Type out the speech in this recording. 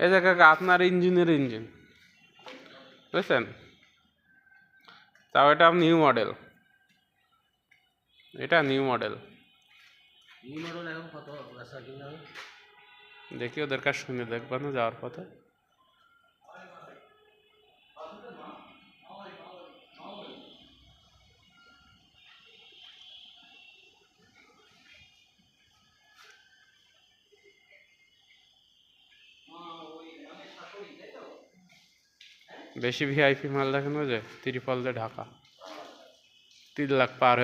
এই যে কাকা আপনার ইঞ্জিনের ইঞ্জিন বুঝছেন, তাও এটা নিউ মডেল, এটা নিউ মডেল। এখন কত দেখি ওদের কাছে শুনে দেখবা না যাওয়ার পথে। বেশি ভিআইপি মাল দেখানো যায়, ত্রিপল দিয়ে ঢাকা, 3 লাখ পার হয়ে